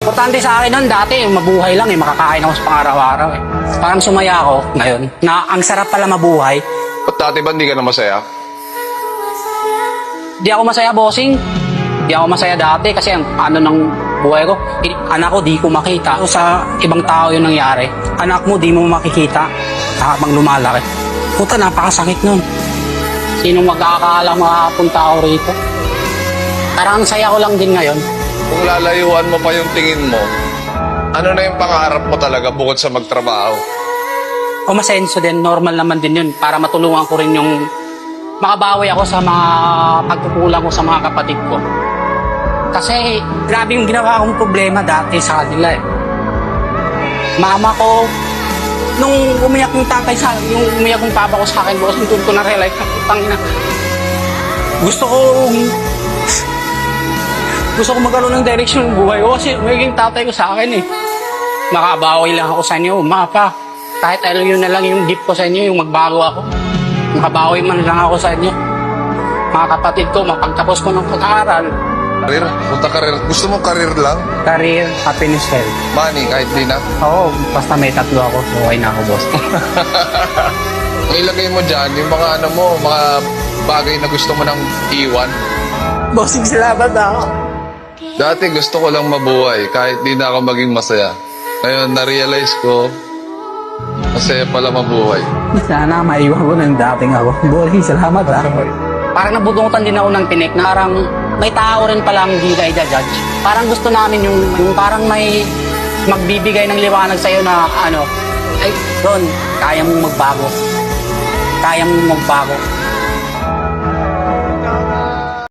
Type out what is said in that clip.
Importante sa akin nun dati, mabuhay lang makakain ako sa pang-araw-araw Parang sumaya ako ngayon, na ang sarap pala mabuhay. Ba't dati ba hindi ka na masaya? Di ako masaya, bossing. Di ako masaya dati kasi ang ano ng buhay ko, anak ko di ko makita. Sa ibang tao yun nangyari. Anak mo di mo makikita habang lumalaki. Puta, napakasakit nun. Sinong magkakaalam makapunta ako rito? Parang ang saya ko lang din ngayon. Kung lalayuan mo pa yung tingin mo, ano na yung pangarap mo talaga bukod sa magtrabaho? O masenso din, normal naman din yun para matulungan ko rin yung makabawi ako sa mga pagkukulang ko sa mga kapatid ko. Kasi grabe yung ginawa kong problema dati sa kanila Mama ko, nung umiyak yung tatay sa akin, yung umiyak yung papa ko sa akin, doon ko na-realize na putang ina. Gusto ko magkaroon ng direction ng buhay ko kasi magiging tatay ko sa akin Makabawi lang ako sa inyo, pa. Kahit alam yun na lang yung gift ko sa inyo, yung magbago ako. Makabawi man lang ako sa inyo. Mga kapatid ko, mapagtapos ko ng pag-aaral. Career? Punta career. Gusto mo career lang? Career, happiness, health. Money, kahit di na? Oo, basta may tatlo ako, okay na ako, boss. Ilagay mo dyan yung mga ano mo, mga bagay na gusto mo nang iwan. Bossing, salamat ako. Dati gusto ko lang mabuhay kahit di na ako maging masaya. Ngayon, na-realize ko, masaya pala mabuhay. Sana maiwan ko ng dating ako. Bossing, salamat Parang nabudutan din ako ng tinik na parang may tao rin palang hindi ka i-judge. Parang gusto namin yung parang may magbibigay ng liwanag sa'yo na ay, Ron, kaya mong magbago. Kaya mong magbago.